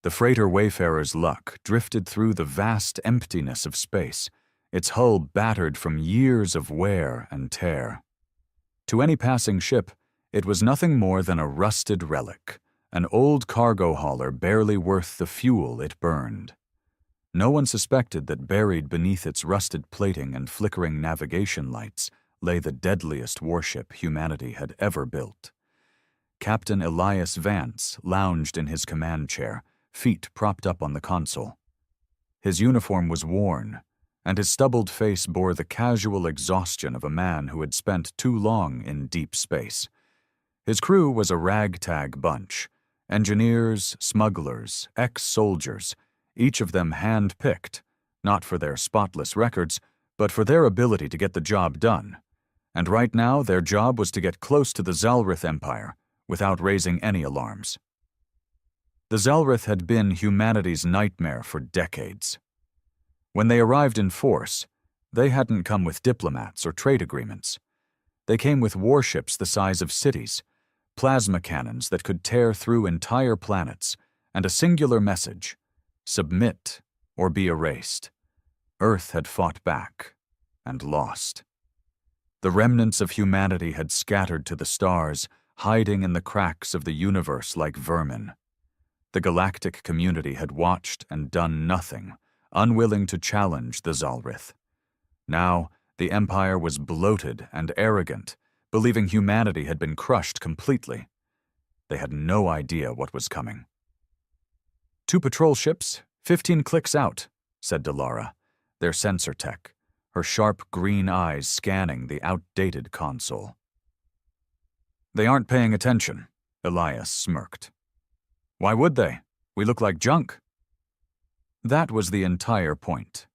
The freighter Wayfarer's Luck drifted through the vast emptiness of space, its hull battered from years of wear and tear. To any passing ship, it was nothing more than a rusted relic, an old cargo hauler barely worth the fuel it burned. No one suspected that buried beneath its rusted plating and flickering navigation lights lay the deadliest warship humanity had ever built. Captain Elias Vance lounged in his command chair, feet propped up on the console. His uniform was worn, and his stubbled face bore the casual exhaustion of a man who had spent too long in deep space. His crew was a ragtag bunch, engineers, smugglers, ex-soldiers, each of them hand-picked, not for their spotless records, but for their ability to get the job done. And right now their job was to get close to the Zalrith Empire without raising any alarms. The Zalrith had been humanity's nightmare for decades. When they arrived in force, they hadn't come with diplomats or trade agreements. They came with warships the size of cities, plasma cannons that could tear through entire planets, and a singular message: submit or be erased. Earth had fought back and lost. The remnants of humanity had scattered to the stars, hiding in the cracks of the universe like vermin. The galactic community had watched and done nothing, unwilling to challenge the Zalrith. Now, the Empire was bloated and arrogant, believing humanity had been crushed completely. They had no idea what was coming. 2 patrol ships, 15 clicks out, said Delara, their sensor tech, her sharp green eyes scanning the outdated console. They aren't paying attention, Elias smirked. Why would they? We look like junk. That was the entire point.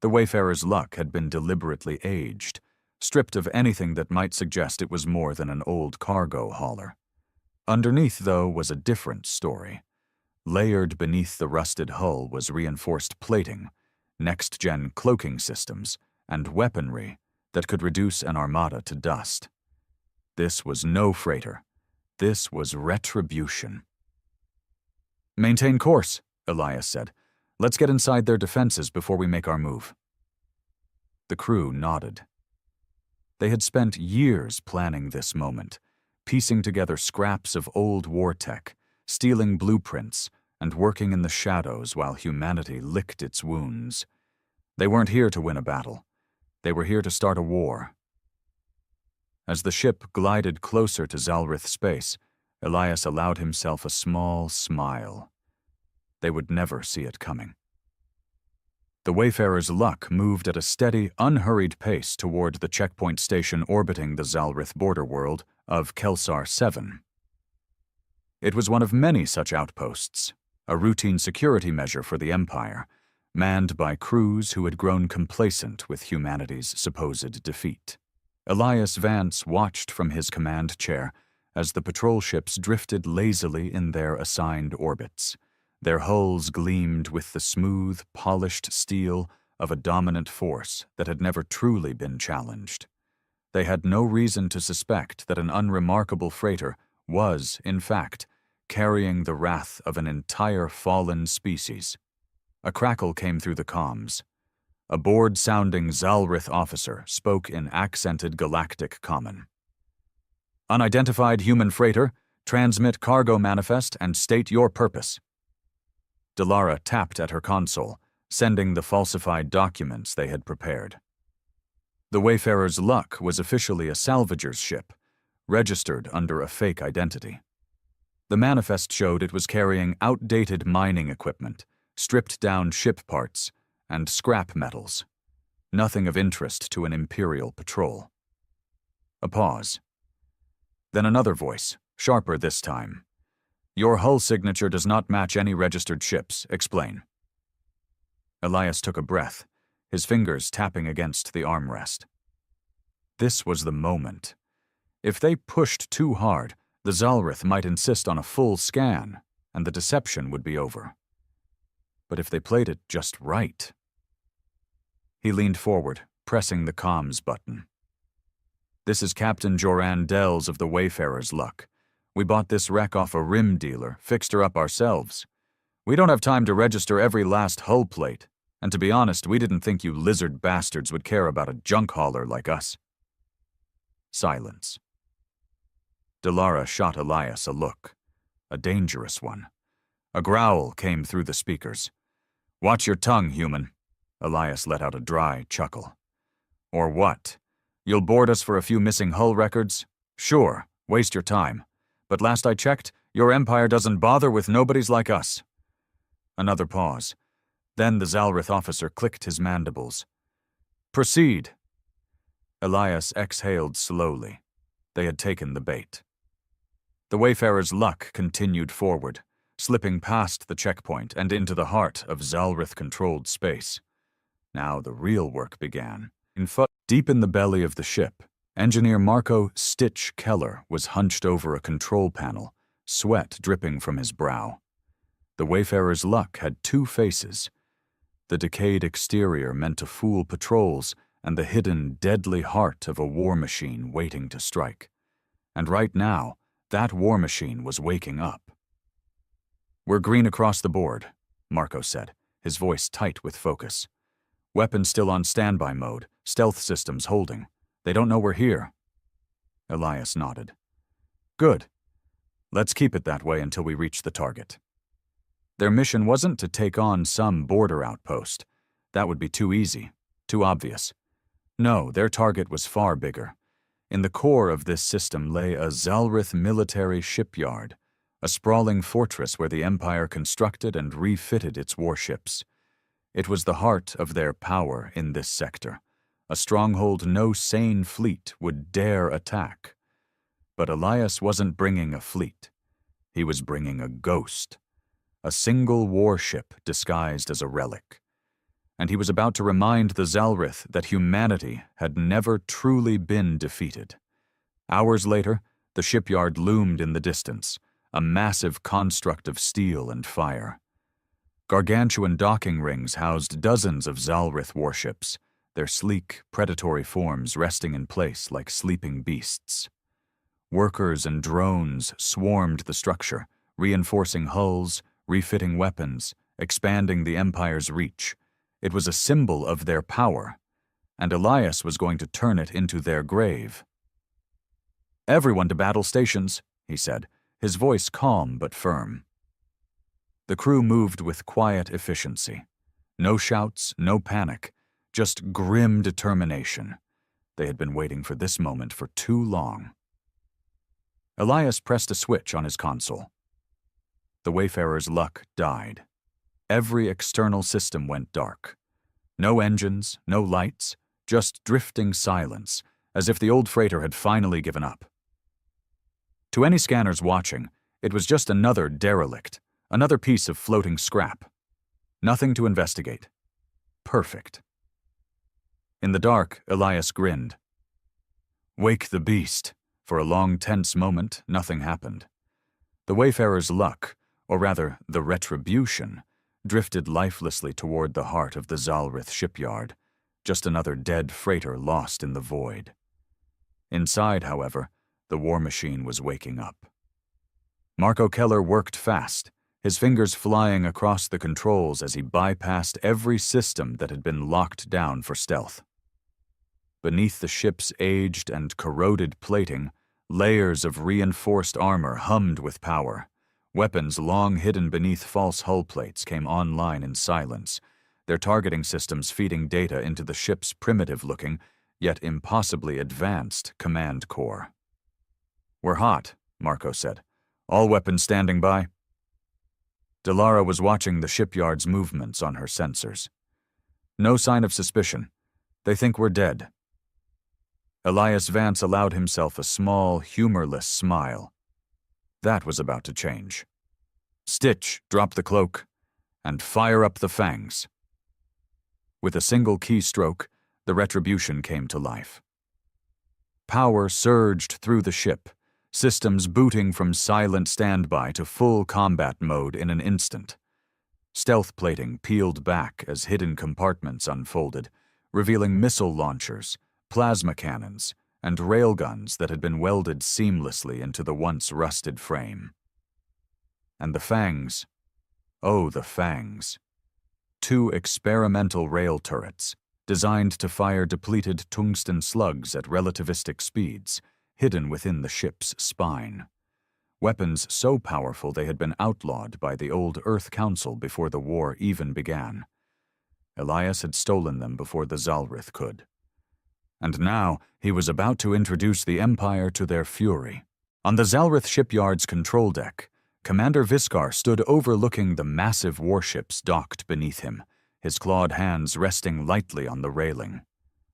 The Wayfarer's Luck had been deliberately aged, stripped of anything that might suggest it was more than an old cargo hauler. Underneath, though, was a different story. Layered beneath the rusted hull was reinforced plating, next-gen cloaking systems, and weaponry that could reduce an armada to dust. This was no freighter. This was retribution. Maintain course, Elias said. Let's get inside their defenses before we make our move. The crew nodded. They had spent years planning this moment, piecing together scraps of old war tech, stealing blueprints, and working in the shadows while humanity licked its wounds. They weren't here to win a battle. They were here to start a war. As the ship glided closer to Zalrith space, Elias allowed himself a small smile. They would never see it coming. The Wayfarer's Luck moved at a steady, unhurried pace toward the checkpoint station orbiting the Zalrith border world of Kelsar 7. It was one of many such outposts, a routine security measure for the Empire, manned by crews who had grown complacent with humanity's supposed defeat. Elias Vance watched from his command chair as the patrol ships drifted lazily in their assigned orbits. Their hulls gleamed with the smooth, polished steel of a dominant force that had never truly been challenged. They had no reason to suspect that an unremarkable freighter was, in fact, carrying the wrath of an entire fallen species. A crackle came through the comms. A bored-sounding Zalrith officer spoke in accented Galactic common. Unidentified human freighter, transmit cargo manifest and state your purpose. Delara tapped at her console, sending the falsified documents they had prepared. The Wayfarer's Luck was officially a salvager's ship, registered under a fake identity. The manifest showed it was carrying outdated mining equipment, stripped-down ship parts, and scrap metals. Nothing of interest to an Imperial patrol. A pause. Then another voice, sharper this time. Your hull signature does not match any registered ships. Explain. Elias took a breath, his fingers tapping against the armrest. This was the moment. If they pushed too hard, the Zalrith might insist on a full scan, and the deception would be over. But if they played it just right... He leaned forward, pressing the comms button. This is Captain Joran Dells of the Wayfarer's Luck. We bought this wreck off a rim dealer, fixed her up ourselves. We don't have time to register every last hull plate, and to be honest, we didn't think you lizard bastards would care about a junk hauler like us." Silence. Delara shot Elias a look, a dangerous one. A growl came through the speakers. "Watch your tongue, human." Elias let out a dry chuckle. "Or what? You'll board us for a few missing hull records? Sure, waste your time. But last I checked, your empire doesn't bother with nobodies like us." Another pause. Then the Zalrith officer clicked his mandibles. "Proceed." Elias exhaled slowly. They had taken the bait. The Wayfarer's luck continued forward, slipping past the checkpoint and into the heart of Zalrith-controlled space. Now the real work began. Deep in the belly of the ship, Engineer Marco "Stitch" Keller was hunched over a control panel, sweat dripping from his brow. The Wayfarer's luck had two faces. The decayed exterior meant to fool patrols and the hidden, deadly heart of a war machine waiting to strike. And right now, that war machine was waking up. "We're green across the board," Marco said, his voice tight with focus. "Weapons still on standby mode, stealth systems holding. They don't know we're here." Elias nodded. "Good. Let's keep it that way until we reach the target." Their mission wasn't to take on some border outpost. That would be too easy, too obvious. No, their target was far bigger. In the core of this system lay a Zalrith military shipyard, a sprawling fortress where the Empire constructed and refitted its warships. It was the heart of their power in this sector, a stronghold no sane fleet would dare attack. But Elias wasn't bringing a fleet. He was bringing a ghost, a single warship disguised as a relic. And he was about to remind the Zalrith that humanity had never truly been defeated. Hours later, the shipyard loomed in the distance, a massive construct of steel and fire. Gargantuan docking rings housed dozens of Zalrith warships, their sleek, predatory forms resting in place like sleeping beasts. Workers and drones swarmed the structure, reinforcing hulls, refitting weapons, expanding the Empire's reach. It was a symbol of their power, and Elias was going to turn it into their grave. "Everyone to battle stations," he said, his voice calm but firm. The crew moved with quiet efficiency. No shouts, no panic, just grim determination. They had been waiting for this moment for too long. Elias pressed a switch on his console. The Wayfarer's luck died. Every external system went dark. No engines, no lights, just drifting silence, as if the old freighter had finally given up. To any scanners watching, it was just another derelict, another piece of floating scrap. Nothing to investigate. Perfect. In the dark, Elias grinned. "Wake the beast." For a long, tense moment, nothing happened. The Wayfarer's luck, or rather, the retribution, drifted lifelessly toward the heart of the Zalrith shipyard, just another dead freighter lost in the void. Inside, however, the war machine was waking up. Marco Keller worked fast, his fingers flying across the controls as he bypassed every system that had been locked down for stealth. Beneath the ship's aged and corroded plating, layers of reinforced armor hummed with power. Weapons long hidden beneath false hull plates came online in silence, their targeting systems feeding data into the ship's primitive-looking, yet impossibly advanced command core. "We're hot," Marco said. "All weapons standing by." Delara was watching the shipyard's movements on her sensors. "No sign of suspicion. They think we're dead." Elias Vance allowed himself a small, humorless smile. That was about to change. "Stitch, drop the cloak, and fire up the fangs." With a single keystroke, the retribution came to life. Power surged through the ship, systems booting from silent standby to full combat mode in an instant. Stealth plating peeled back as hidden compartments unfolded, revealing missile launchers, plasma cannons, and railguns that had been welded seamlessly into the once rusted frame. And the fangs. Oh, the fangs. 2 experimental rail turrets, designed to fire depleted tungsten slugs at relativistic speeds, hidden within the ship's spine. Weapons so powerful they had been outlawed by the old Earth Council before the war even began. Elias had stolen them before the Zalrith could. And now he was about to introduce the Empire to their fury. On the Zalrith shipyard's control deck, Commander Viskar stood overlooking the massive warships docked beneath him, his clawed hands resting lightly on the railing.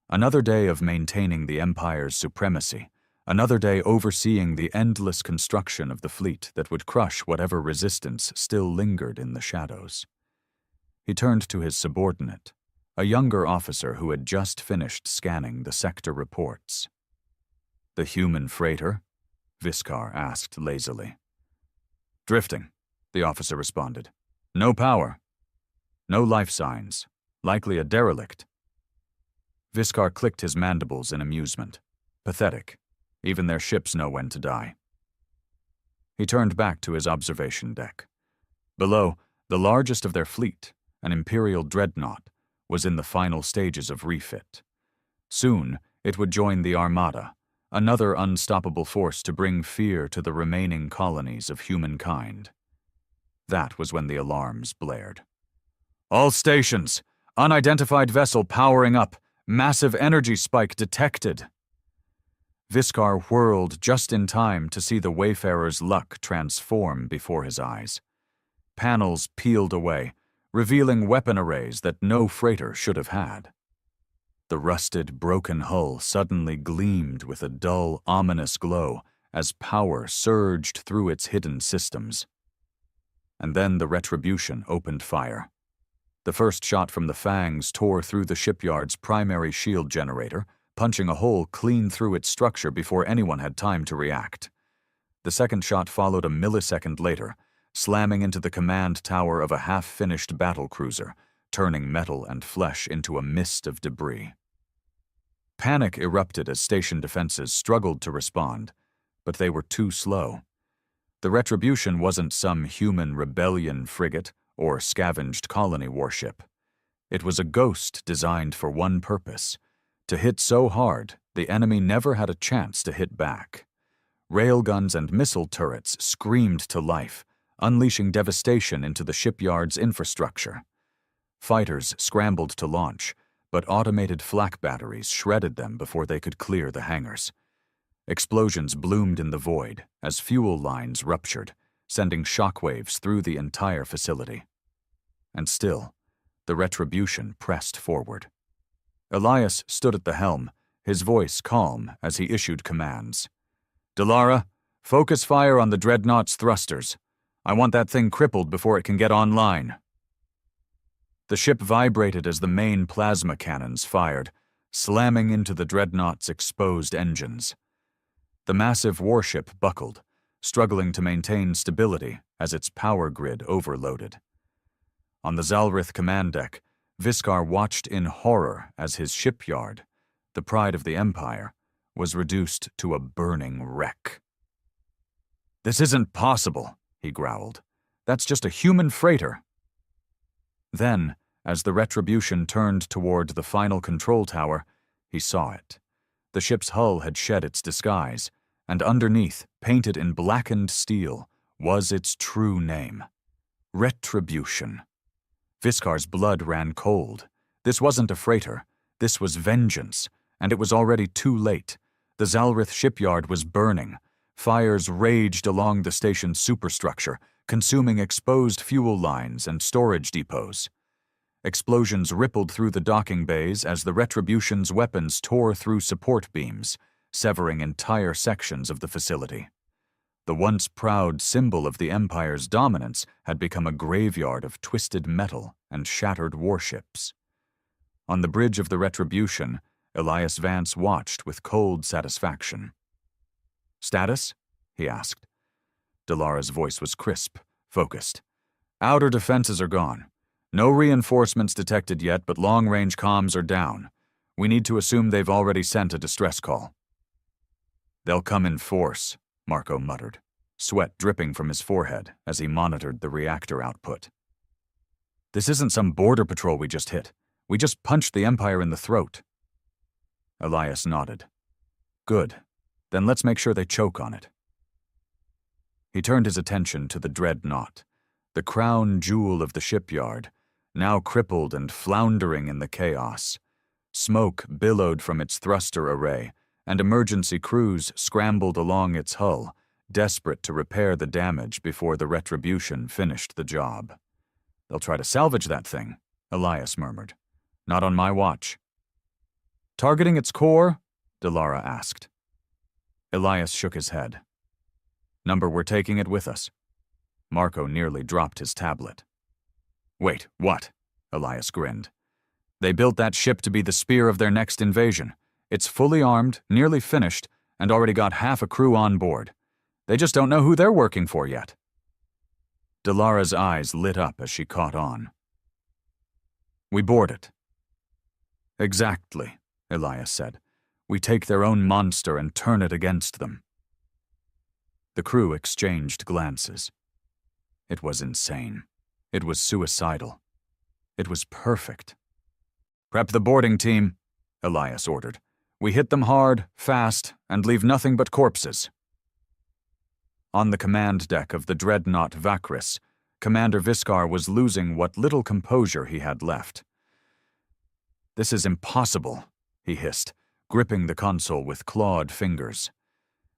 Another day of maintaining the Empire's supremacy, another day overseeing the endless construction of the fleet that would crush whatever resistance still lingered in the shadows. He turned to his subordinate, a younger officer who had just finished scanning the sector reports. "The human freighter?" Viskar asked lazily. "Drifting," the officer responded. "No power. No life signs. Likely a derelict." Viskar clicked his mandibles in amusement. Pathetic. Even their ships know when to die. He turned back to his observation deck. Below, the largest of their fleet, an Imperial dreadnought, was in the final stages of refit. Soon, it would join the Armada, another unstoppable force to bring fear to the remaining colonies of humankind. That was when the alarms blared. "All stations! Unidentified vessel powering up! Massive energy spike detected!" Viskar whirled just in time to see the Wayfarer's luck transform before his eyes. Panels peeled away, revealing weapon arrays that no freighter should have had. The rusted, broken hull suddenly gleamed with a dull, ominous glow as power surged through its hidden systems. And then the Retribution opened fire. The first shot from the fangs tore through the shipyard's primary shield generator, punching a hole clean through its structure before anyone had time to react. The second shot followed a millisecond later, slamming into the command tower of a half-finished battlecruiser, turning metal and flesh into a mist of debris. Panic erupted as station defenses struggled to respond, but they were too slow. The Retribution wasn't some human rebellion frigate or scavenged colony warship. It was a ghost designed for one purpose: to hit so hard the enemy never had a chance to hit back. Railguns and missile turrets screamed to life, unleashing devastation into the shipyard's infrastructure. Fighters scrambled to launch, but automated flak batteries shredded them before they could clear the hangars. Explosions bloomed in the void as fuel lines ruptured, sending shockwaves through the entire facility. And still, the Retribution pressed forward. Elias stood at the helm, his voice calm as he issued commands. "Delara, focus fire on the Dreadnought's thrusters. I want that thing crippled before it can get online." The ship vibrated as the main plasma cannons fired, slamming into the Dreadnought's exposed engines. The massive warship buckled, struggling to maintain stability as its power grid overloaded. On the Zalrith command deck, Viskar watched in horror as his shipyard, the pride of the Empire, was reduced to a burning wreck. "This isn't possible," he growled. "That's just a human freighter." Then, as the Retribution turned toward the final control tower, he saw it. The ship's hull had shed its disguise, and underneath, painted in blackened steel, was its true name: Retribution. Viskar's blood ran cold. This wasn't a freighter. This was vengeance, and it was already too late. The Zalrith shipyard was burning. Fires raged along the station's superstructure, consuming exposed fuel lines and storage depots. Explosions rippled through the docking bays as the Retribution's weapons tore through support beams, severing entire sections of the facility. The once proud symbol of the Empire's dominance had become a graveyard of twisted metal and shattered warships. On the bridge of the Retribution, Elias Vance watched with cold satisfaction. "Status?" he asked. Delara's voice was crisp, focused. "Outer defenses are gone. No reinforcements detected yet, but long-range comms are down. We need to assume they've already sent a distress call." They'll come in force, Marco muttered, sweat dripping from his forehead as he monitored the reactor output. This isn't some border patrol we just hit. We just punched the Empire in the throat. Elias nodded. Good. Then let's make sure they choke on it. He turned his attention to the dreadnought, the crown jewel of the shipyard, now crippled and floundering in the chaos. Smoke billowed from its thruster array, and emergency crews scrambled along its hull, desperate to repair the damage before the Retribution finished the job. They'll try to salvage that thing, Elias murmured. Not on my watch. Targeting its core? Delara asked. Elias shook his head. Number, we're taking it with us. Marco nearly dropped his tablet. Wait, what? Elias grinned. They built that ship to be the spear of their next invasion. It's fully armed, nearly finished, and already got half a crew on board. They just don't know who they're working for yet. Delara's eyes lit up as she caught on. We board it. Exactly, Elias said. We take their own monster and turn it against them. The crew exchanged glances. It was insane. It was suicidal. It was perfect. Prep the boarding team, Elias ordered. We hit them hard, fast, and leave nothing but corpses. On the command deck of the dreadnought Vakris, Commander Viskar was losing what little composure he had left. This is impossible, he hissed, gripping the console with clawed fingers.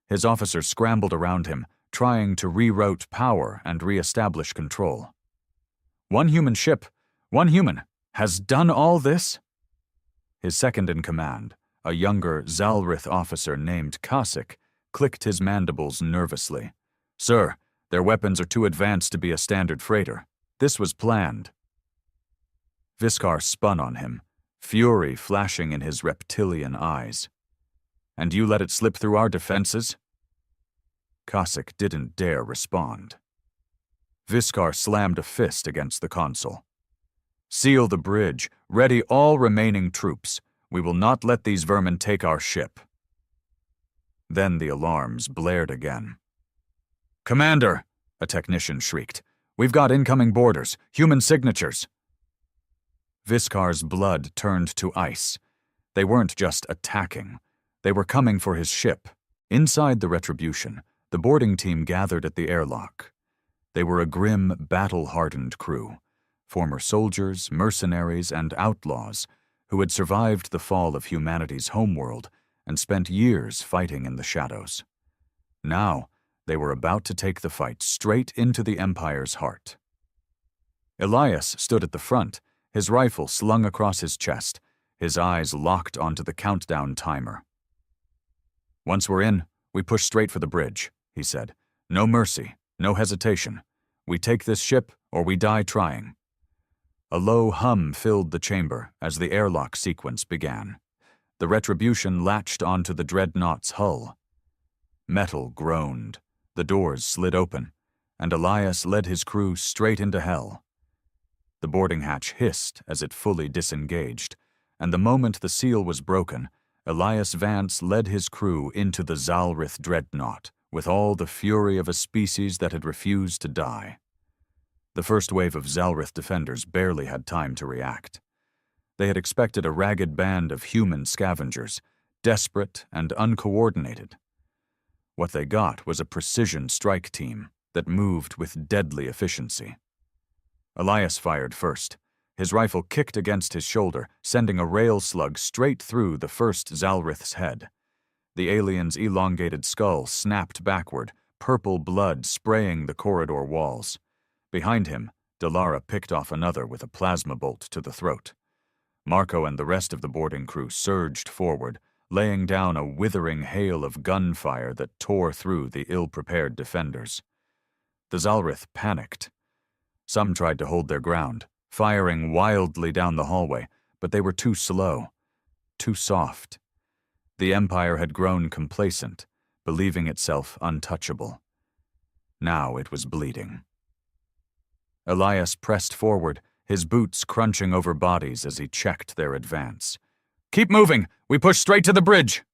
His officers scrambled around him, trying to reroute power and re-establish control. One human ship, one human, has done all this? His second-in-command, a younger Zalrith officer named Kasik, clicked his mandibles nervously. Sir, their weapons are too advanced to be a standard freighter. This was planned. Viskar spun on him, fury flashing in his reptilian eyes. And you let it slip through our defenses? Kasik didn't dare respond. Viskar slammed a fist against the console. Seal the bridge, ready all remaining troops. We will not let these vermin take our ship. Then the alarms blared again. Commander, a technician shrieked. We've got incoming boarders, human signatures. Viskar's blood turned to ice. They weren't just attacking. They were coming for his ship. Inside the Retribution, the boarding team gathered at the airlock. They were a grim, battle-hardened crew, former soldiers, mercenaries, and outlaws who had survived the fall of humanity's homeworld and spent years fighting in the shadows. Now, they were about to take the fight straight into the Empire's heart. Elias stood at the front, his rifle slung across his chest, his eyes locked onto the countdown timer. Once we're in, we push straight for the bridge, he said. No mercy, no hesitation. We take this ship or we die trying. A low hum filled the chamber as the airlock sequence began. The Retribution latched onto the dreadnought's hull. Metal groaned, the doors slid open, and Elias led his crew straight into hell. The boarding hatch hissed as it fully disengaged, and the moment the seal was broken, Elias Vance led his crew into the Zalrith dreadnought with all the fury of a species that had refused to die. The first wave of Zalrith defenders barely had time to react. They had expected a ragged band of human scavengers, desperate and uncoordinated. What they got was a precision strike team that moved with deadly efficiency. Elias fired first. His rifle kicked against his shoulder, sending a rail slug straight through the first Zalrith's head. The alien's elongated skull snapped backward, purple blood spraying the corridor walls. Behind him, Delara picked off another with a plasma bolt to the throat. Marco and the rest of the boarding crew surged forward, laying down a withering hail of gunfire that tore through the ill-prepared defenders. The Zalrith panicked. Some tried to hold their ground, firing wildly down the hallway, but they were too slow, too soft. The Empire had grown complacent, believing itself untouchable. Now it was bleeding. Elias pressed forward, his boots crunching over bodies as he checked their advance. "Keep moving! We push straight to the bridge!"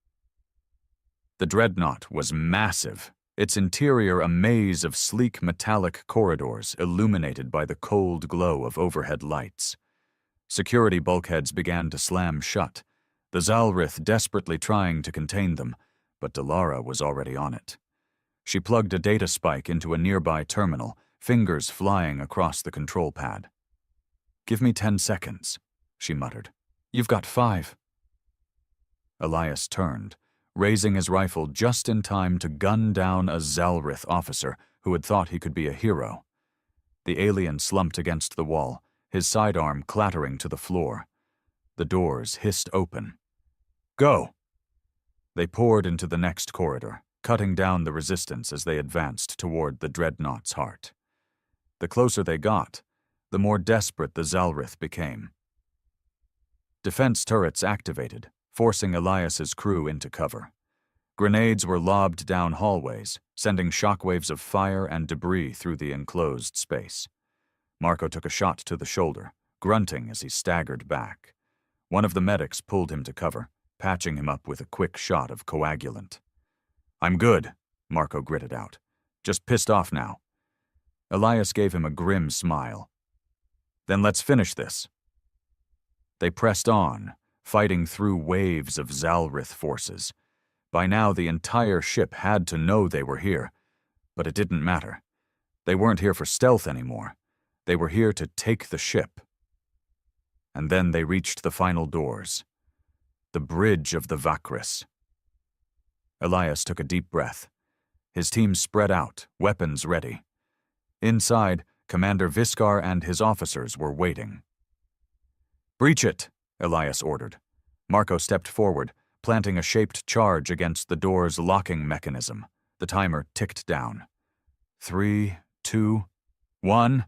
The dreadnought was massive, its interior a maze of sleek metallic corridors illuminated by the cold glow of overhead lights. Security bulkheads began to slam shut, the Zalrith desperately trying to contain them, but Delara was already on it. She plugged a data spike into a nearby terminal, fingers flying across the control pad. "Give me 10 seconds, she muttered. "You've got 5. Elias turned, raising his rifle just in time to gun down a Zalrith officer who had thought he could be a hero. The alien slumped against the wall, his sidearm clattering to the floor. The doors hissed open. "Go!" They poured into the next corridor, cutting down the resistance as they advanced toward the dreadnought's heart. The closer they got, the more desperate the Zalrith became. Defense turrets activated, forcing Elias's crew into cover. Grenades were lobbed down hallways, sending shockwaves of fire and debris through the enclosed space. Marco took a shot to the shoulder, grunting as he staggered back. One of the medics pulled him to cover, patching him up with a quick shot of coagulant. "I'm good," Marco gritted out. "Just pissed off now." Elias gave him a grim smile. "Then let's finish this." They pressed on, fighting through waves of Zalrith forces. By now the entire ship had to know they were here, but it didn't matter. They weren't here for stealth anymore. They were here to take the ship. And then they reached the final doors. The bridge of the Vakris. Elias took a deep breath. His team spread out, weapons ready. Inside, Commander Viscar and his officers were waiting. "Breach it," Elias ordered. Marco stepped forward, planting a shaped charge against the door's locking mechanism. The timer ticked down. 3, 2, 1.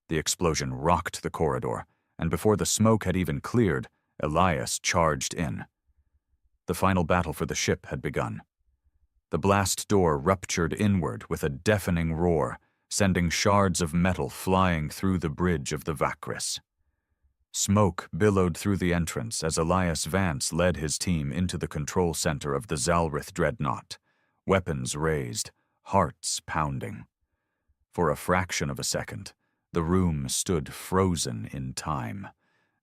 The explosion rocked the corridor, and before the smoke had even cleared, Elias charged in. The final battle for the ship had begun. The blast door ruptured inward with a deafening roar, sending shards of metal flying through the bridge of the Vakris. Smoke billowed through the entrance as Elias Vance led his team into the control center of the Zalrith dreadnought, weapons raised, hearts pounding. For a fraction of a second, the room stood frozen in time.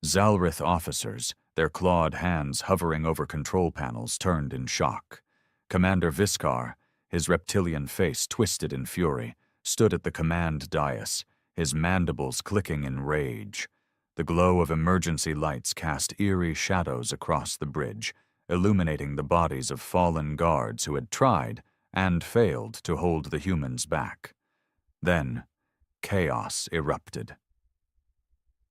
Zalrith officers, their clawed hands hovering over control panels, turned in shock. Commander Viscar, his reptilian face twisted in fury, stood at the command dais, his mandibles clicking in rage. The glow of emergency lights cast eerie shadows across the bridge, illuminating the bodies of fallen guards who had tried and failed to hold the humans back. Then, chaos erupted.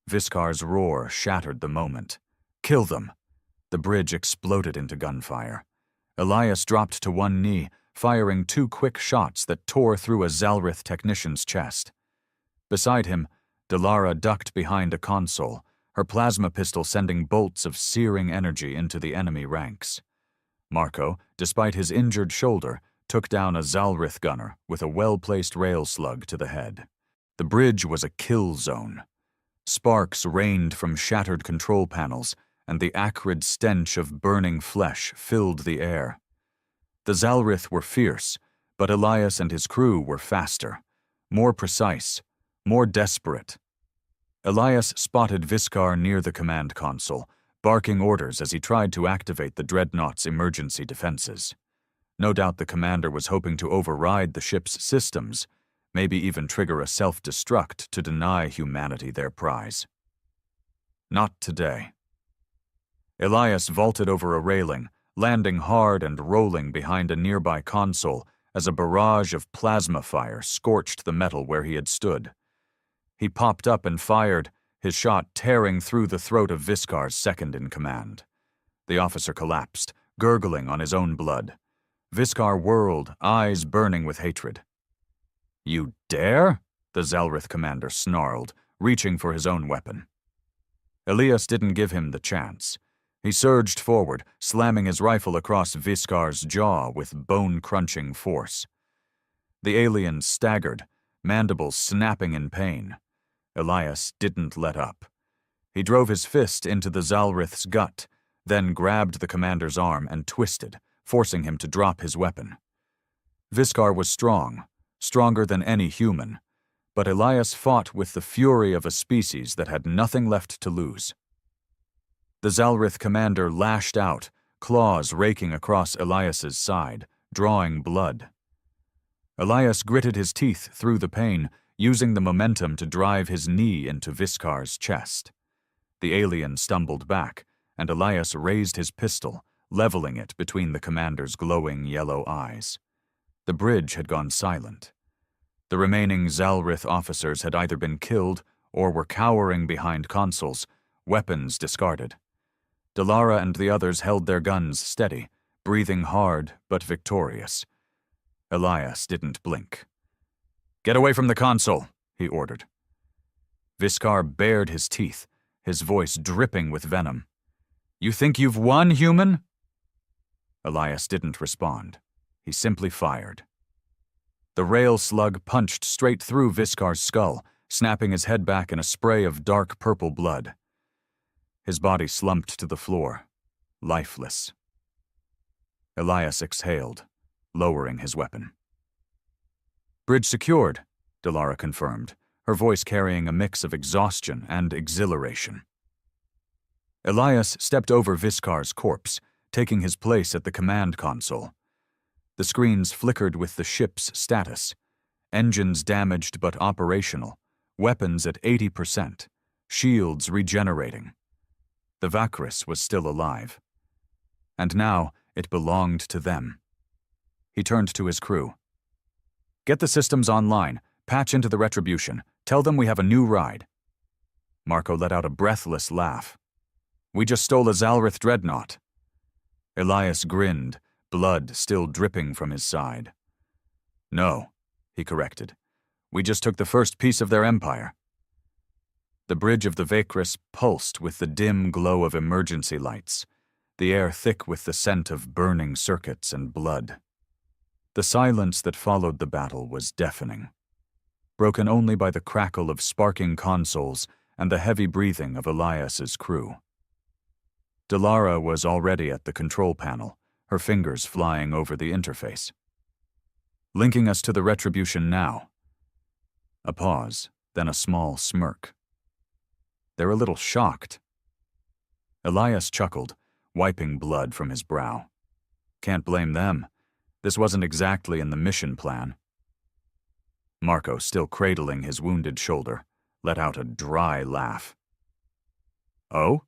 Viscar's roar shattered the moment. "Kill them!" The bridge exploded into gunfire. Elias dropped to one knee, firing 2 quick shots that tore through a Zalrith technician's chest. Beside him, Delara ducked behind a console, her plasma pistol sending bolts of searing energy into the enemy ranks. Marco, despite his injured shoulder, took down a Zalrith gunner with a well-placed rail slug to the head. The bridge was a kill zone. Sparks rained from shattered control panels, and the acrid stench of burning flesh filled the air. The Zalrith were fierce, but Elias and his crew were faster, more precise, more desperate. Elias spotted Viscar near the command console, barking orders as he tried to activate the dreadnought's emergency defenses. No doubt the commander was hoping to override the ship's systems, maybe even trigger a self-destruct to deny humanity their prize. Not today. Elias vaulted over a railing, landing hard and rolling behind a nearby console as a barrage of plasma fire scorched the metal where he had stood. He popped up and fired, his shot tearing through the throat of Viscar's second-in-command. The officer collapsed, gurgling on his own blood. Viscar whirled, eyes burning with hatred. "You dare?" the Zalrith commander snarled, reaching for his own weapon. Elias didn't give him the chance. He surged forward, slamming his rifle across Viscar's jaw with bone-crunching force. The alien staggered, mandibles snapping in pain. Elias didn't let up. He drove his fist into the Zalrith's gut, then grabbed the commander's arm and twisted, forcing him to drop his weapon. Viscar was strong, stronger than any human, but Elias fought with the fury of a species that had nothing left to lose. The Zalrith commander lashed out, claws raking across Elias's side, drawing blood. Elias gritted his teeth through the pain, using the momentum to drive his knee into Viscar's chest. The alien stumbled back, and Elias raised his pistol, leveling it between the commander's glowing yellow eyes. The bridge had gone silent. The remaining Zalrith officers had either been killed or were cowering behind consoles, weapons discarded. Delara and the others held their guns steady, breathing hard but victorious. Elias didn't blink. "Get away from the console," he ordered. Viscar bared his teeth, his voice dripping with venom. "You think you've won, human?" Elias didn't respond. He simply fired. The rail slug punched straight through Viscar's skull, snapping his head back in a spray of dark purple blood. His body slumped to the floor, lifeless. Elias exhaled, lowering his weapon. "Bridge secured," Delara confirmed, her voice carrying a mix of exhaustion and exhilaration. Elias stepped over Viscar's corpse, taking his place at the command console. The screens flickered with the ship's status. Engines damaged but operational, weapons at 80%, shields regenerating. The Vakris was still alive. And now it belonged to them. He turned to his crew. "Get the systems online, patch into the Retribution, tell them we have a new ride." Marco let out a breathless laugh. "We just stole a Zalrith dreadnought." Elias grinned, blood still dripping from his side. "No," he corrected. "We just took the first piece of their empire." The bridge of the Vakris pulsed with the dim glow of emergency lights, the air thick with the scent of burning circuits and blood. The silence that followed the battle was deafening, broken only by the crackle of sparking consoles and the heavy breathing of Elias's crew. Delara was already at the control panel, her fingers flying over the interface. "Linking us to the Retribution now." A pause, then a small smirk. "They're a little shocked." Elias chuckled, wiping blood from his brow. "Can't blame them. This wasn't exactly in the mission plan." Marco, still cradling his wounded shoulder, let out a dry laugh. "Oh?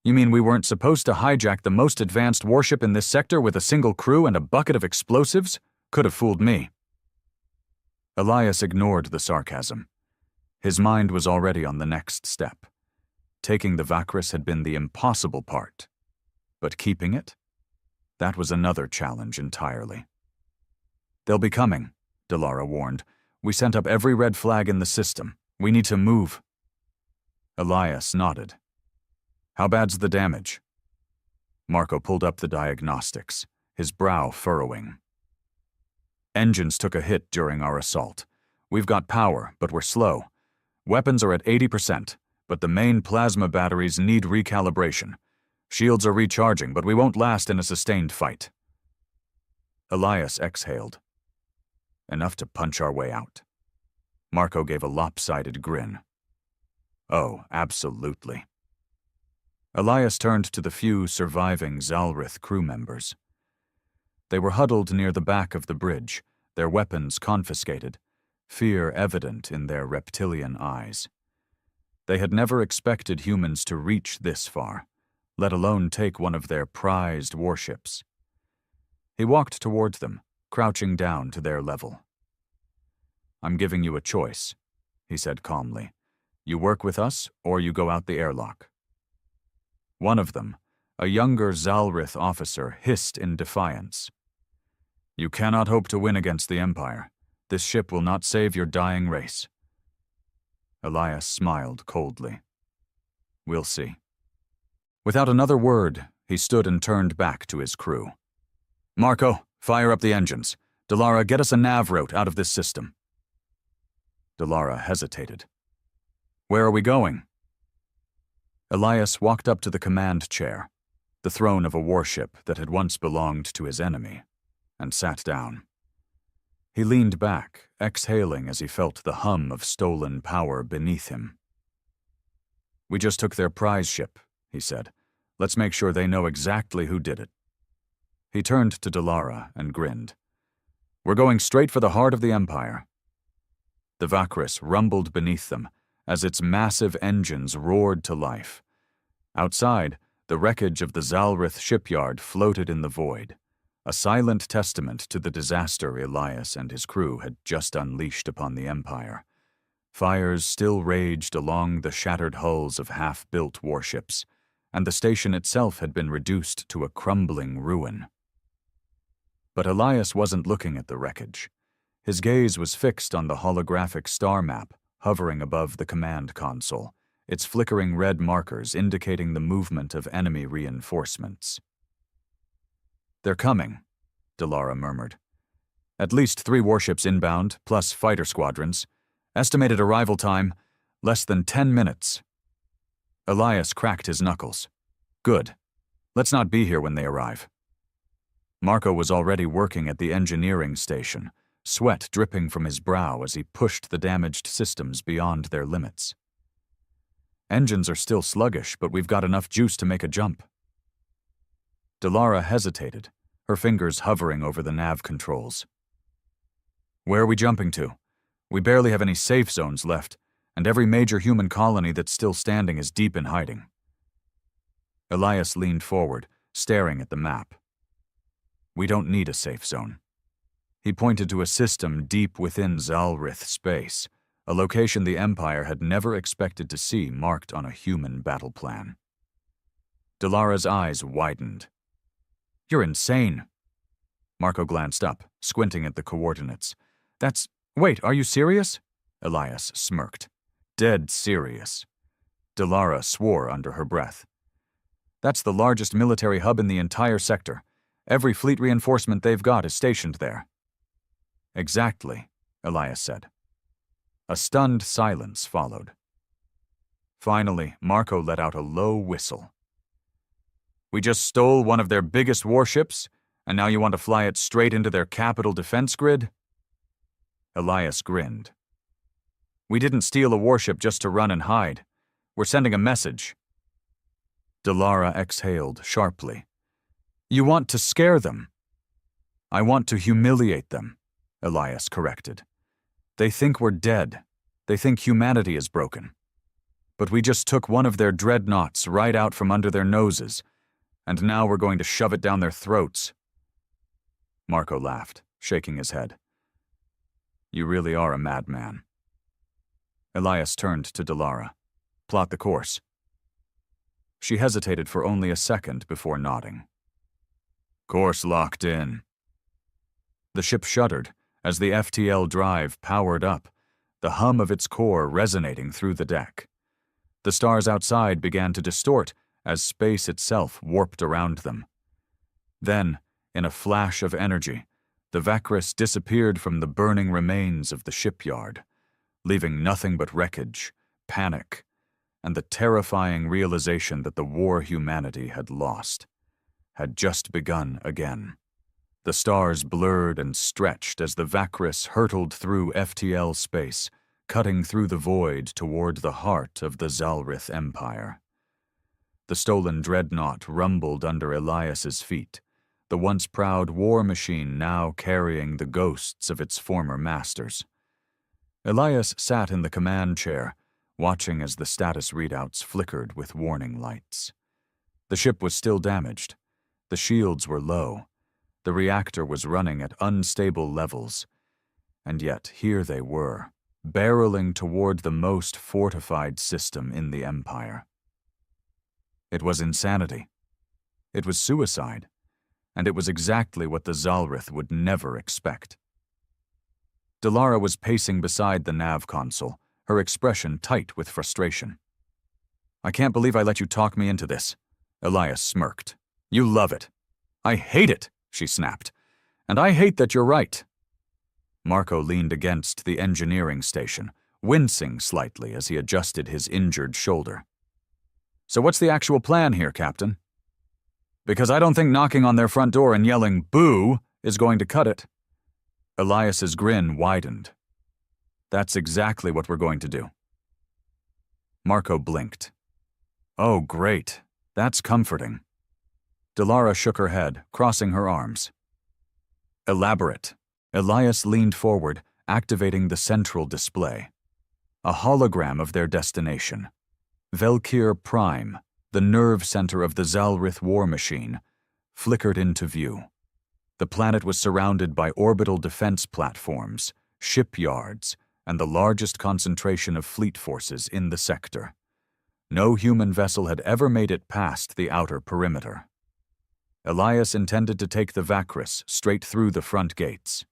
You mean we weren't supposed to hijack the most advanced warship in this sector with a single crew and a bucket of explosives? Could have fooled me." Elias ignored the sarcasm. His mind was already on the next step. Taking the Vakris had been the impossible part. But keeping it? That was another challenge entirely. "They'll be coming," Delara warned. "We sent up every red flag in the system. We need to move." Elias nodded. "How bad's the damage?" Marco pulled up the diagnostics, his brow furrowing. "Engines took a hit during our assault. We've got power, but we're slow. Weapons are at 80%, but the main plasma batteries need recalibration. Shields are recharging, but we won't last in a sustained fight." Elias exhaled. "Enough to punch our way out." Marco gave a lopsided grin. "Oh, absolutely." Elias turned to the few surviving Zalrith crew members. They were huddled near the back of the bridge, their weapons confiscated, fear evident in their reptilian eyes. They had never expected humans to reach this far, let alone take one of their prized warships. He walked toward them, crouching down to their level. "I'm giving you a choice," he said calmly. "You work with us, or you go out the airlock." One of them, a younger Zalrith officer, hissed in defiance. "You cannot hope to win against the Empire. This ship will not save your dying race." Elias smiled coldly. "We'll see." Without another word, he stood and turned back to his crew. "Marco, fire up the engines. Delara, get us a nav route out of this system." Delara hesitated. "Where are we going?" Elias walked up to the command chair. the throne of a warship that had once belonged to his enemy, and sat down. He leaned back, exhaling as he felt the hum of stolen power beneath him. "We just took their prize ship," he said. "Let's make sure they know exactly who did it." He turned to Delara and grinned. "We're going straight for the heart of the Empire." The Vakris rumbled beneath them as its massive engines roared to life. Outside, the wreckage of the Zalrith shipyard floated in the void, a silent testament to the disaster Elias and his crew had just unleashed upon the Empire. Fires still raged along the shattered hulls of half-built warships, and the station itself had been reduced to a crumbling ruin. But Elias wasn't looking at the wreckage. His gaze was fixed on the holographic star map hovering above the command console, its flickering red markers indicating the movement of enemy reinforcements. "They're coming," Delara murmured. "At least 3 warships inbound, plus fighter squadrons. Estimated arrival time, less than 10 minutes. Elias cracked his knuckles. "Good. Let's not be here when they arrive." Marco was already working at the engineering station, sweat dripping from his brow as he pushed the damaged systems beyond their limits. "Engines are still sluggish, but we've got enough juice to make a jump." Delara hesitated, her fingers hovering over the nav controls. "Where are we jumping to? We barely have any safe zones left, and every major human colony that's still standing is deep in hiding." Elias leaned forward, staring at the map. "We don't need a safe zone." He pointed to a system deep within Zalrith space, a location the Empire had never expected to see marked on a human battle plan. Delara's eyes widened. "You're insane." Marco glanced up, squinting at the coordinates. Wait, are you serious?" Elias smirked. "Dead serious." Delara swore under her breath. "That's the largest military hub in the entire sector. Every fleet reinforcement they've got is stationed there." "Exactly," Elias said. A stunned silence followed. Finally, Marco let out a low whistle. "We just stole one of their biggest warships, and now you want to fly it straight into their capital defense grid?" Elias grinned. "We didn't steal a warship just to run and hide. We're sending a message." Delara exhaled sharply. "You want to scare them." "I want to humiliate them," Elias corrected. "They think we're dead. They think humanity is broken. But we just took one of their dreadnoughts right out from under their noses, and now we're going to shove it down their throats." Marco laughed, shaking his head. "You really are a madman." Elias turned to Delara. "Plot the course." She hesitated for only a second before nodding. "Course locked in." The ship shuddered as the FTL drive powered up, the hum of its core resonating through the deck. The stars outside began to distort as space itself warped around them. Then, in a flash of energy, the Vakris disappeared from the burning remains of the shipyard, leaving nothing but wreckage, panic, and the terrifying realization that the war humanity had lost had just begun again. The stars blurred and stretched as the Vakris hurtled through FTL space, cutting through the void toward the heart of the Zalrith Empire. The stolen dreadnought rumbled under Elias's feet, the once proud war machine now carrying the ghosts of its former masters. Elias sat in the command chair, watching as the status readouts flickered with warning lights. The ship was still damaged. The shields were low. The reactor was running at unstable levels. And yet here they were, barreling toward the most fortified system in the Empire. It was insanity. It was suicide. And it was exactly what the Zalrith would never expect. Delara was pacing beside the nav console, her expression tight with frustration. "I can't believe I let you talk me into this," Elias smirked. "You love it." "I hate it," she snapped. "And I hate that you're right." Marco leaned against the engineering station, wincing slightly as he adjusted his injured shoulder. "So what's the actual plan here, Captain?" Because I don't think knocking on their front door and yelling, "Boo!" is going to cut it. Elias's grin widened. That's exactly what we're going to do. Marco blinked. Oh, great. That's comforting. Delara shook her head, crossing her arms. Elaborate. Elias leaned forward, activating the central display. A hologram of their destination. Velkir Prime, the nerve center of the Zalrith war machine, flickered into view. The planet was surrounded by orbital defense platforms, shipyards, and the largest concentration of fleet forces in the sector. No human vessel had ever made it past the outer perimeter. Elias intended to take the Vakris straight through the front gates.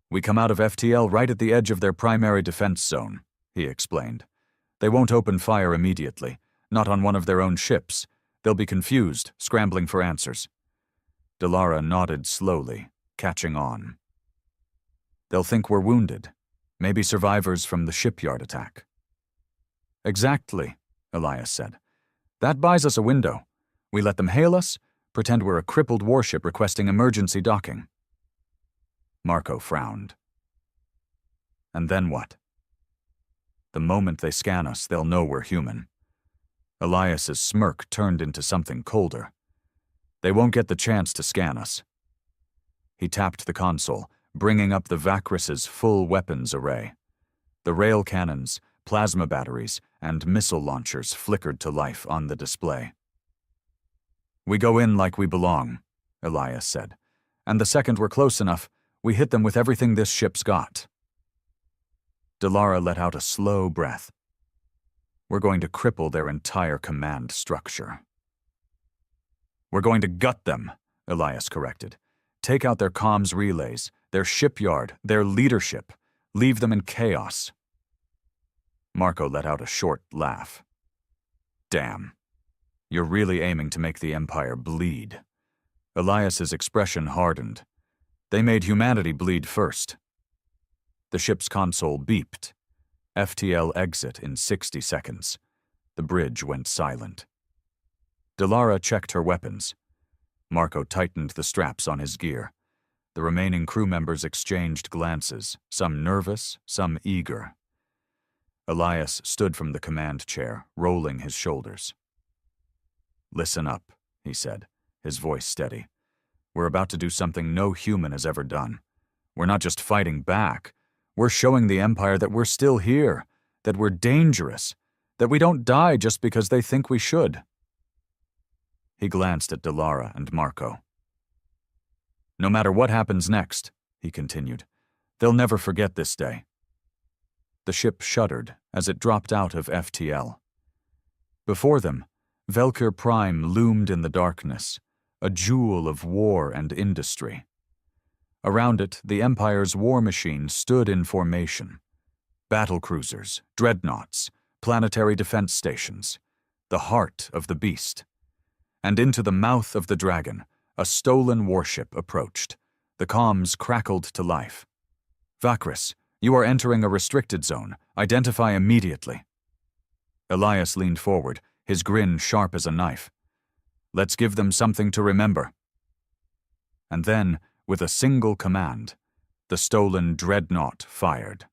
We come out of FTL right at the edge of their primary defense zone, he explained. They won't open fire immediately, not on one of their own ships. They'll be confused, scrambling for answers. Delara nodded slowly, catching on. They'll think we're wounded, maybe survivors from the shipyard attack. Exactly, Elias said. That buys us a window. We let them hail us, pretend we're a crippled warship requesting emergency docking. Marco frowned. And then what? The moment they scan us, they'll know we're human. Elias's smirk turned into something colder. They won't get the chance to scan us. He tapped the console, bringing up the Vakris's full weapons array. The rail cannons, plasma batteries, and missile launchers flickered to life on the display. We go in like we belong, Elias said, and the second we're close enough, we hit them with everything this ship's got. Delara let out a slow breath. We're going to cripple their entire command structure. We're going to gut them, Elias corrected. Take out their comms relays, their shipyard, their leadership. Leave them in chaos. Marco let out a short laugh. Damn. You're really aiming to make the Empire bleed. Elias's expression hardened. They made humanity bleed first. The ship's console beeped. FTL exit in 60 seconds. The bridge went silent. Delara checked her weapons. Marco tightened the straps on his gear. The remaining crew members exchanged glances, some nervous, some eager. Elias stood from the command chair, rolling his shoulders. Listen up, he said, his voice steady. We're about to do something no human has ever done. We're not just fighting back. We're showing the Empire that we're still here, that we're dangerous, that we don't die just because they think we should. He glanced at Delara and Marco. No matter what happens next, he continued, they'll never forget this day. The ship shuddered as it dropped out of FTL. Before them, Velkir Prime loomed in the darkness, a jewel of war and industry. Around it, the Empire's war machine stood in formation. Battlecruisers, dreadnoughts, planetary defense stations, the heart of the beast. And into the mouth of the dragon, a stolen warship approached. The comms crackled to life. Vakris, you are entering a restricted zone. Identify immediately. Elias leaned forward, his grin sharp as a knife. Let's give them something to remember. And then, with a single command, the stolen dreadnought fired.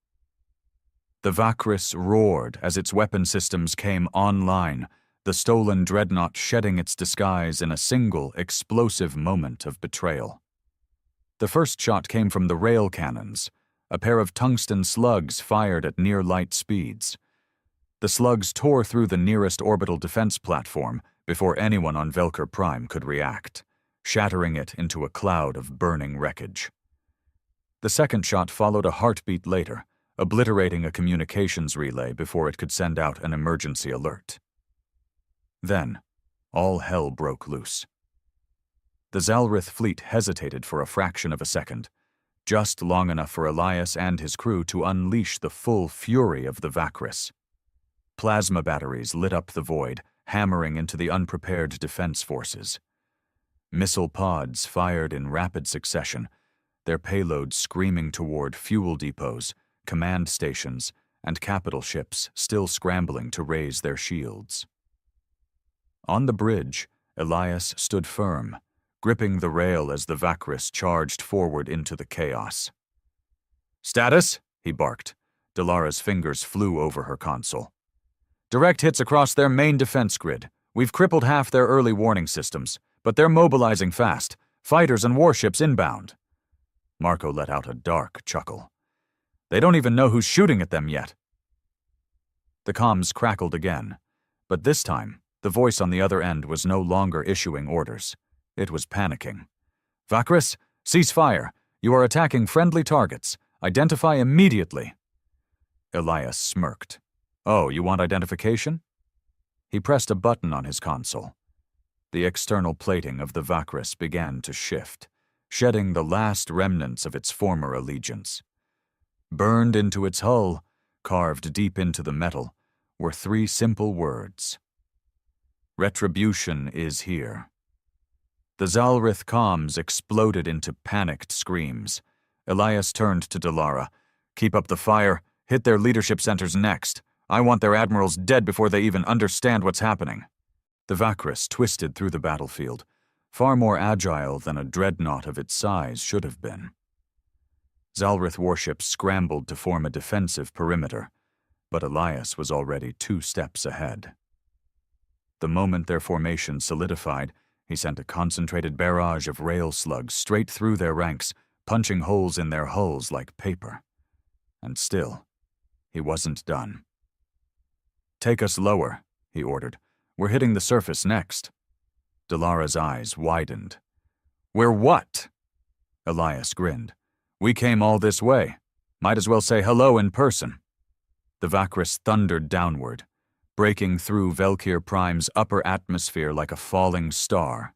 The Vakris roared as its weapon systems came online, the stolen dreadnought shedding its disguise in a single, explosive moment of betrayal. The first shot came from the rail cannons, a pair of tungsten slugs fired at near-light speeds. The slugs tore through the nearest orbital defense platform before anyone on Velkir Prime could react, shattering it into a cloud of burning wreckage. The second shot followed a heartbeat later, obliterating a communications relay before it could send out an emergency alert. Then, all hell broke loose. The Zalrith fleet hesitated for a fraction of a second, just long enough for Elias and his crew to unleash the full fury of the Vakris. Plasma batteries lit up the void, hammering into the unprepared defense forces. Missile pods fired in rapid succession, their payloads screaming toward fuel depots, command stations, and capital ships still scrambling to raise their shields. On the bridge, Elias stood firm, gripping the rail as the Vakris charged forward into the chaos. "Status?" he barked. Dalara's fingers flew over her console. "Direct hits across their main defense grid. We've crippled half their early warning systems, but they're mobilizing fast. Fighters and warships inbound." Marco let out a dark chuckle. "They don't even know who's shooting at them yet." The comms crackled again, but this time, the voice on the other end was no longer issuing orders. It was panicking. "Vakris, cease fire. You are attacking friendly targets. Identify immediately." Elias smirked. "Oh, you want identification?" He pressed a button on his console. The external plating of the Vakris began to shift, shedding the last remnants of its former allegiance. Burned into its hull, carved deep into the metal, were 3 simple words. "Retribution is here." The Zalrith comms exploded into panicked screams. Elias turned to Dalara. "Keep up the fire. Hit their leadership centers next. I want their admirals dead before they even understand what's happening." The Vakris twisted through the battlefield, far more agile than a dreadnought of its size should have been. Zalrith warships scrambled to form a defensive perimeter, but Elias was already 2 steps ahead. The moment their formation solidified, he sent a concentrated barrage of rail slugs straight through their ranks, punching holes in their hulls like paper. And still, he wasn't done. "Take us lower," he ordered. "We're hitting the surface next." Dalara's eyes widened. "We're what?" Elias grinned. "We came all this way. Might as well say hello in person." The Vakris thundered downward, breaking through Velkir Prime's upper atmosphere like a falling star.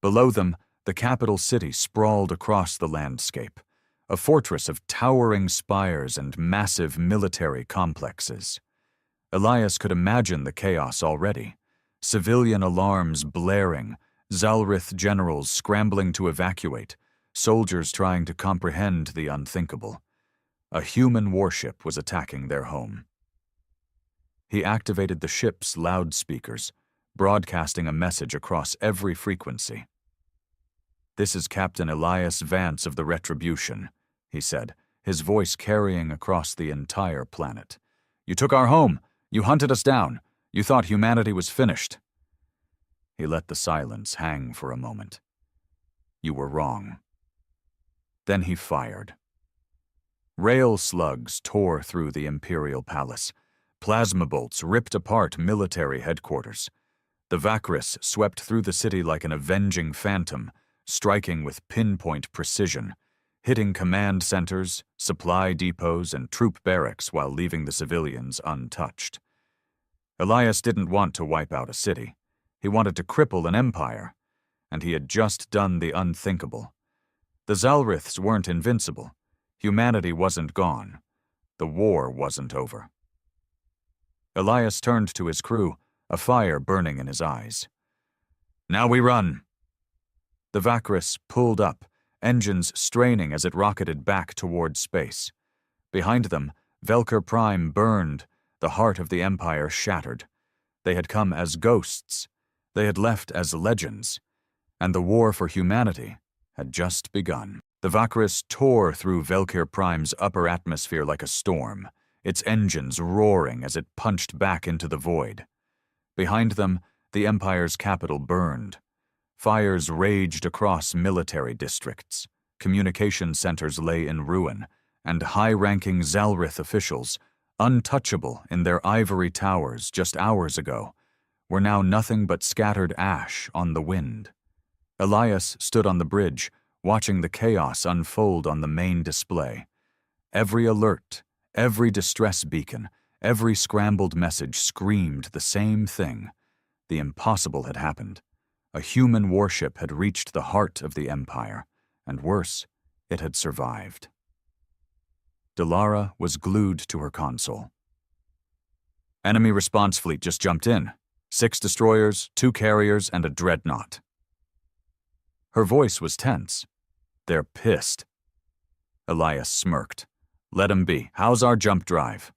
Below them, the capital city sprawled across the landscape, a fortress of towering spires and massive military complexes. Elias could imagine the chaos already. Civilian alarms blaring, Zalrith generals scrambling to evacuate, soldiers trying to comprehend the unthinkable. A human warship was attacking their home. He activated the ship's loudspeakers, broadcasting a message across every frequency. "This is Captain Elias Vance of the Retribution," he said, his voice carrying across the entire planet. "You took our home. You hunted us down. You thought humanity was finished." He let the silence hang for a moment. "You were wrong." Then he fired. Rail slugs tore through the Imperial Palace. Plasma bolts ripped apart military headquarters. The Vakris swept through the city like an avenging phantom, striking with pinpoint precision, hitting command centers, supply depots, and troop barracks while leaving the civilians untouched. Elias didn't want to wipe out a city. He wanted to cripple an empire, and he had just done the unthinkable. The Zalriths weren't invincible. Humanity wasn't gone. The war wasn't over. Elias turned to his crew, a fire burning in his eyes. "Now we run." The Vakris pulled up, engines straining as it rocketed back toward space. Behind them, Velkir Prime burned, the heart of the Empire shattered. They had come as ghosts. They had left as legends. And the war for humanity had just begun. The Vakris tore through Velkir Prime's upper atmosphere like a storm, its engines roaring as it punched back into the void. Behind them, the Empire's capital burned. Fires raged across military districts. Communication centers lay in ruin, and high-ranking Zalrith officials, untouchable in their ivory towers just hours ago, were now nothing but scattered ash on the wind. Elias stood on the bridge, watching the chaos unfold on the main display. Every alert, every distress beacon, every scrambled message screamed the same thing. The impossible had happened. A human warship had reached the heart of the Empire, and worse, it had survived. Dalara was glued to her console. "Enemy response fleet just jumped in. 6 destroyers, 2 carriers, and a dreadnought." Her voice was tense. "They're pissed." Elias smirked. "Let 'em be. How's our jump drive?"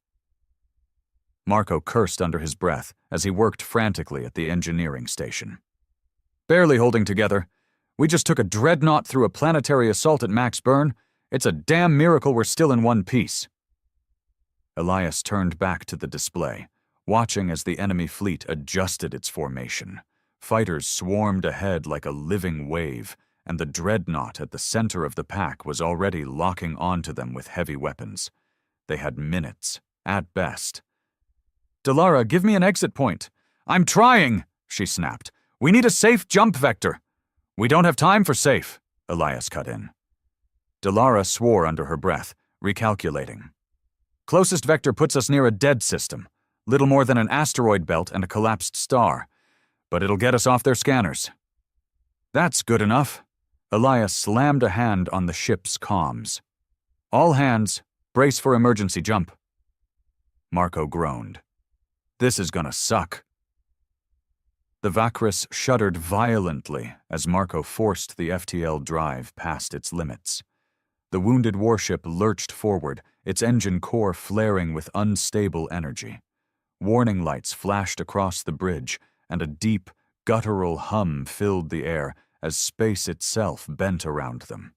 Marco cursed under his breath as he worked frantically at the engineering station. Barely holding together. We just took a dreadnought through a planetary assault at max burn. It's a damn miracle we're still in one piece. Elias turned back to the display, watching as the enemy fleet adjusted its formation. Fighters swarmed ahead like a living wave, and the dreadnought at the center of the pack was already locking onto them with heavy weapons. They had minutes, at best. "Delara, give me an exit point." "I'm trying," she snapped. "We need a safe jump vector." "We don't have time for safe," Elias cut in. Delara swore under her breath, recalculating. "Closest vector puts us near a dead system, little more than an asteroid belt and a collapsed star. But it'll get us off their scanners." "That's good enough." Elias slammed a hand on the ship's comms. "All hands, brace for emergency jump." Marco groaned. "This is gonna suck." The Vakris shuddered violently as Marco forced the FTL drive past its limits. The wounded warship lurched forward, its engine core flaring with unstable energy. Warning lights flashed across the bridge, and a deep, guttural hum filled the air as space itself bent around them.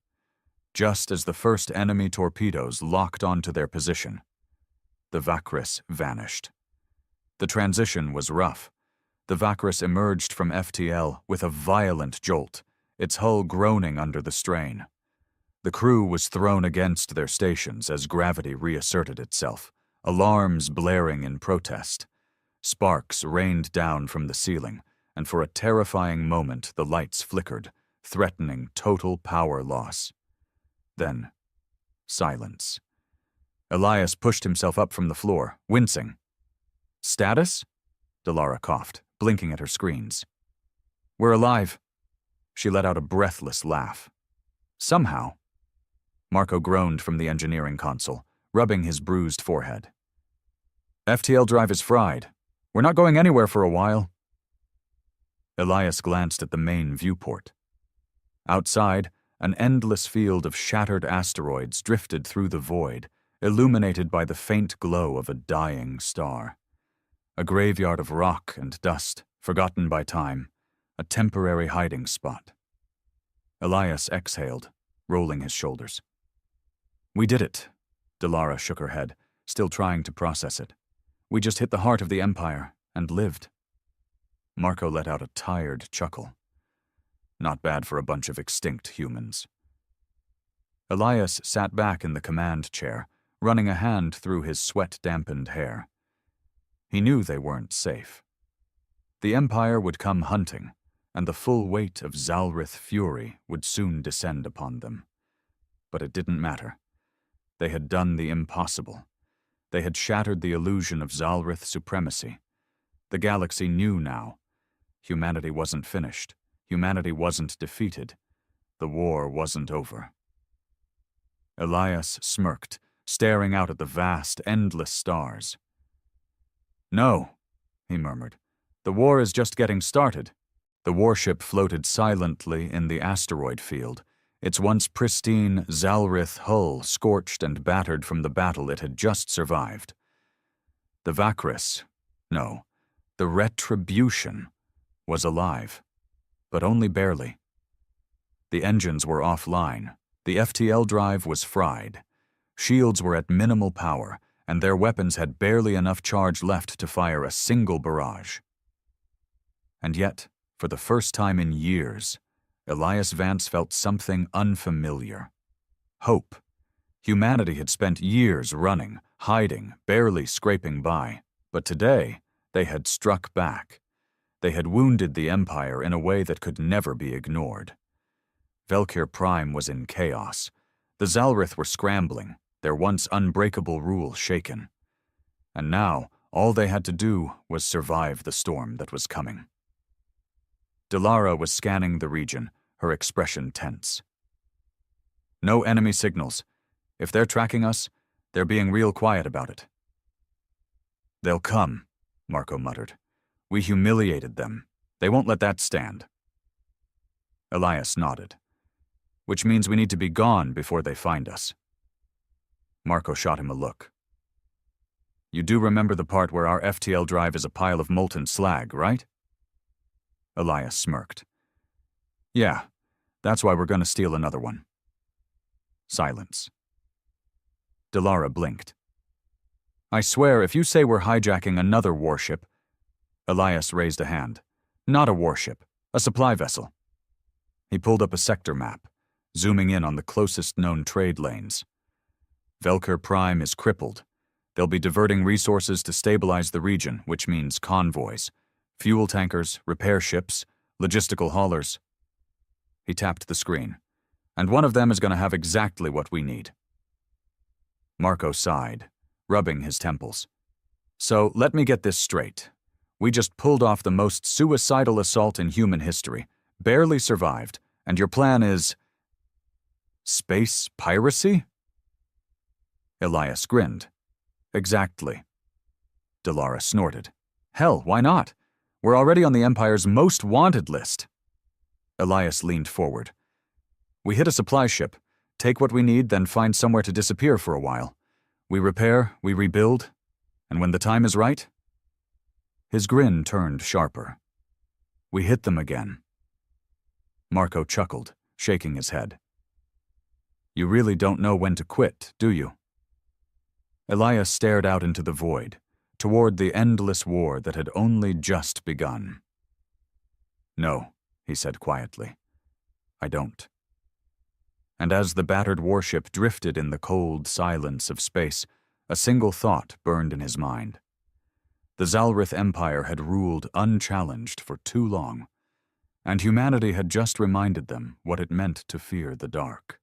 Just as the first enemy torpedoes locked onto their position, the Vakris vanished. The transition was rough. The Vakris emerged from FTL with a violent jolt, its hull groaning under the strain. The crew was thrown against their stations as gravity reasserted itself, alarms blaring in protest. Sparks rained down from the ceiling, and for a terrifying moment the lights flickered, threatening total power loss. Then, silence. Elias pushed himself up from the floor, wincing. "Status?" Delara coughed, blinking at her screens. "We're alive." She let out a breathless laugh. "Somehow." Marco groaned from the engineering console, rubbing his bruised forehead. "FTL drive is fried. We're not going anywhere for a while." Elias glanced at the main viewport. Outside, an endless field of shattered asteroids drifted through the void, illuminated by the faint glow of a dying star. A graveyard of rock and dust, forgotten by time, a temporary hiding spot. Elias exhaled, rolling his shoulders. "We did it." Delara shook her head, still trying to process it. "We just hit the heart of the Empire, and lived." Marco let out a tired chuckle. Not bad for a bunch of extinct humans. Elias sat back in the command chair, running a hand through his sweat-dampened hair. He knew they weren't safe. The Empire would come hunting, and the full weight of Zalrith fury would soon descend upon them. But it didn't matter. They had done the impossible. They had shattered the illusion of Zalrith supremacy. The galaxy knew now. Humanity wasn't finished. Humanity wasn't defeated. The war wasn't over. Elias smirked, staring out at the vast, endless stars. "No," he murmured. "The war is just getting started." The warship floated silently in the asteroid field, its once pristine Zalrith hull scorched and battered from the battle it had just survived. The Vakris, no, the Retribution, was alive, but only barely. The engines were offline, the FTL drive was fried, shields were at minimal power, and their weapons had barely enough charge left to fire a single barrage. And yet, for the first time in years, Elias Vance felt something unfamiliar. Hope. Humanity had spent years running, hiding, barely scraping by, but today they had struck back. They had wounded the Empire in a way that could never be ignored. Velkir Prime was in chaos. The Zalrith were scrambling, their once unbreakable rule shaken. And now, all they had to do was survive the storm that was coming. Delara was scanning the region, her expression tense. "No enemy signals. If they're tracking us, they're being real quiet about it." "They'll come," Marco muttered. "We humiliated them. They won't let that stand." Elias nodded. "Which means we need to be gone before they find us." Marco shot him a look. "You do remember the part where our FTL drive is a pile of molten slag, right?" Elias smirked. Yeah, that's why we're gonna steal another one. Silence. Delara blinked. I swear, if you say we're hijacking another warship... Elias raised a hand. Not a warship, a supply vessel. He pulled up a sector map, zooming in on the closest known trade lanes. Velker Prime is crippled. They'll be diverting resources to stabilize the region, which means convoys, fuel tankers, repair ships, logistical haulers. He tapped the screen. And one of them is going to have exactly what we need. Marco sighed, rubbing his temples. So let me get this straight. We just pulled off the most suicidal assault in human history, barely survived, and your plan is... space piracy? Elias grinned. Exactly. Delara snorted. Hell, why not? We're already on the Empire's most wanted list. Elias leaned forward. We hit a supply ship, take what we need, then find somewhere to disappear for a while. We repair, we rebuild, and when the time is right... His grin turned sharper. We hit them again. Marco chuckled, shaking his head. You really don't know when to quit, do you? Elias stared out into the void, toward the endless war that had only just begun. No, he said quietly. I don't. And as the battered warship drifted in the cold silence of space, a single thought burned in his mind. The Zalrith Empire had ruled unchallenged for too long, and humanity had just reminded them what it meant to fear the dark.